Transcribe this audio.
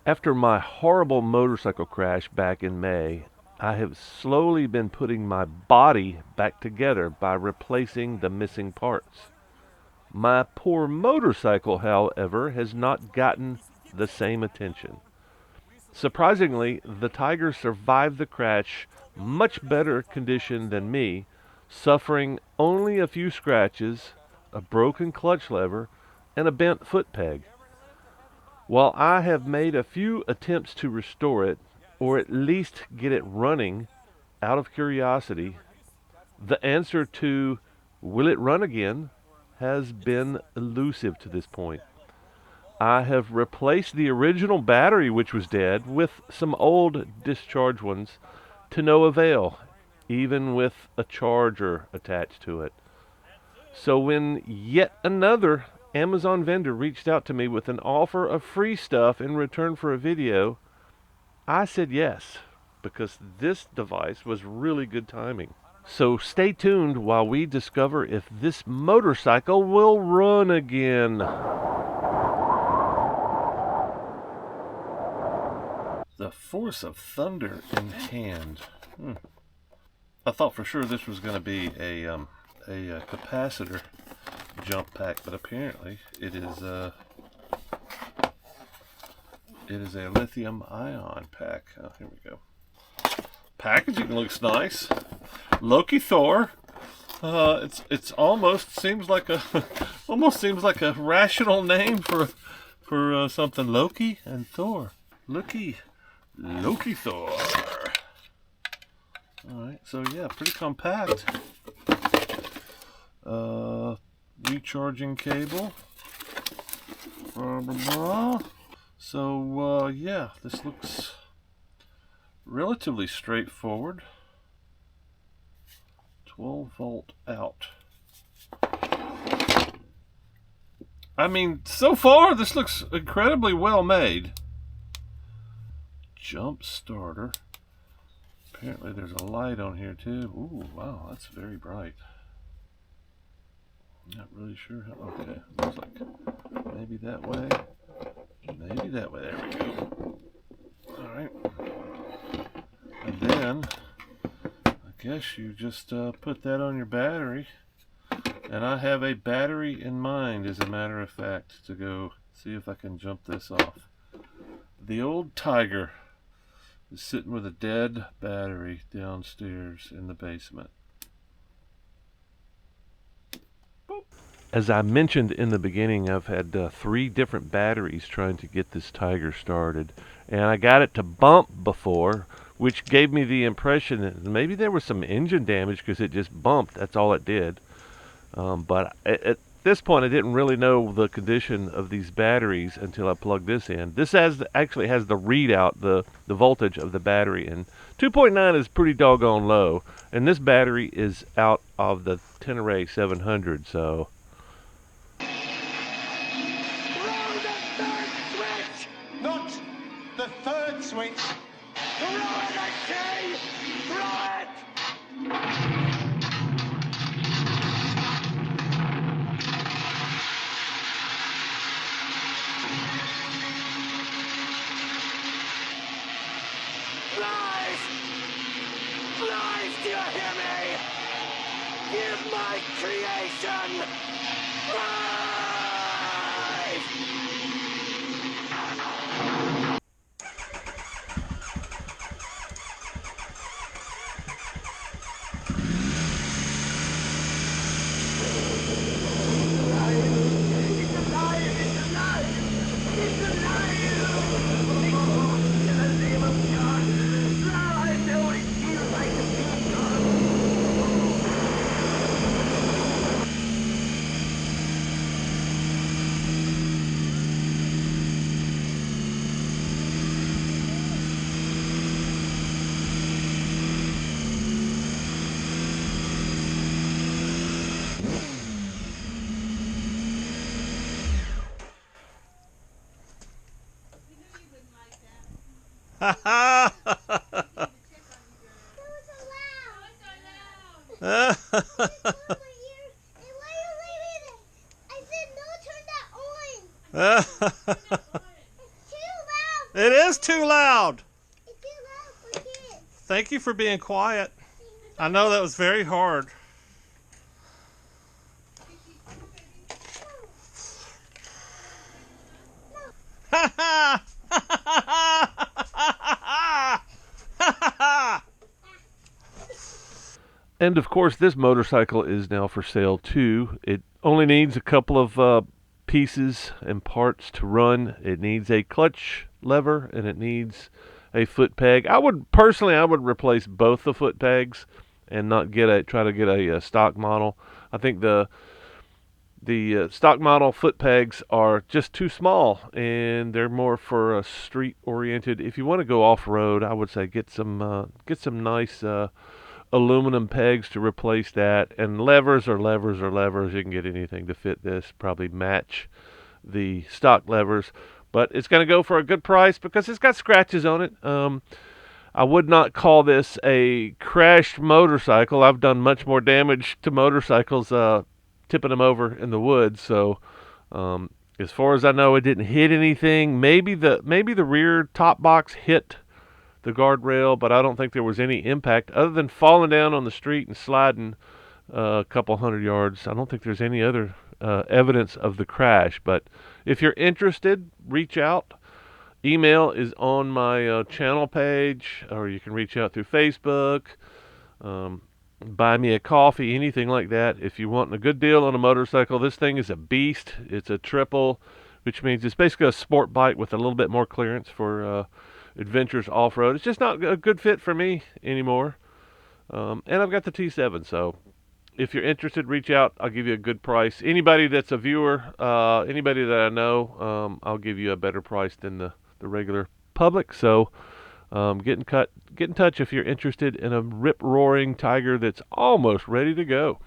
After my horrible motorcycle crash back in May, I have slowly been putting my body back together by replacing the missing parts. My poor motorcycle, however, has not gotten the same attention. Surprisingly, the Tiger survived the crash much better condition than me, suffering only a few scratches, a broken clutch lever, and a bent foot peg. While I have made a few attempts to restore it, or at least get it running out of curiosity, the answer to will it run again has been elusive to this point. I have replaced the original battery, which was dead, with some old discharged ones to no avail, even with a charger attached to it. So when yet another Amazon vendor reached out to me with an offer of free stuff in return for a video, I said yes, because this device was really good timing. So stay tuned while we discover if this motorcycle will run again. The force of thunder in hand. I thought for sure this was going to be a capacitor jump pack, but apparently it is a lithium ion pack. Oh, here we go. Packaging looks nice. LokiThor. It's almost seems like a rational name for something. Loki and Thor. LokiThor. All right, so yeah, pretty compact. Recharging cable. Blah, blah, blah. So yeah, this looks relatively straightforward. 12-volt out. I mean, so far this looks incredibly well made. Jump starter. Apparently there's a light on here too. Ooh, wow, that's very bright. Not really sure how. Okay, looks like maybe that way. Maybe that way. There we go. Alright. And then I guess you just put that on your battery. And I have a battery in mind, as a matter of fact, to go see if I can jump this off. The old Tiger is sitting with a dead battery downstairs in the basement. As I mentioned in the beginning, I've had 3 different batteries trying to get this Tiger started. And I got it to bump before, which gave me the impression that maybe there was some engine damage because it just bumped. That's all it did. But at this point, I didn't really know the condition of these batteries until I plugged this in. This actually has the readout, the voltage of the battery, and 2.9 is pretty doggone low. And this battery is out of the Tenere 700, so... Not the third switch. Throw it, I say! Throw it! Lies! Lies, do you hear me? Give my creation! Lies! Ha ha! It is too loud. Thank you for being quiet. I know that was very hard. Ha ha! And of course, this motorcycle is now for sale too. It only needs a couple of pieces and parts to run. It needs a clutch lever and it needs a foot peg. I would replace both the foot pegs and not try to get a stock model. I think the stock model foot pegs are just too small and they're more for a street oriented. If you want to go off road, I would say get some nice aluminum pegs to replace that. And levers are levers are levers. You can get anything to fit this. Probably match the stock levers, but it's going to go for a good price because it's got scratches on it. I would not call this a crashed motorcycle. I've done much more damage to motorcycles tipping them over in the woods. So as far as I know, it didn't hit anything. Maybe the rear top box hit the guardrail, but I don't think there was any impact other than falling down on the street and sliding a couple hundred yards. I don't think there's any other evidence of the crash. But if you're interested, reach out. Email is on my channel page, or you can reach out through Facebook. Buy me a coffee, anything like that. If you want a good deal on a motorcycle, this thing is a beast. It's a triple, which means it's basically a sport bike with a little bit more clearance for adventures off-road. It's just not a good fit for me anymore. And I've got the T7, so if you're interested, reach out. I'll give you a good price. Anybody that's a viewer, anybody that I know, I'll give you a better price than the regular public. So get in touch if you're interested in a rip-roaring Tiger that's almost ready to go.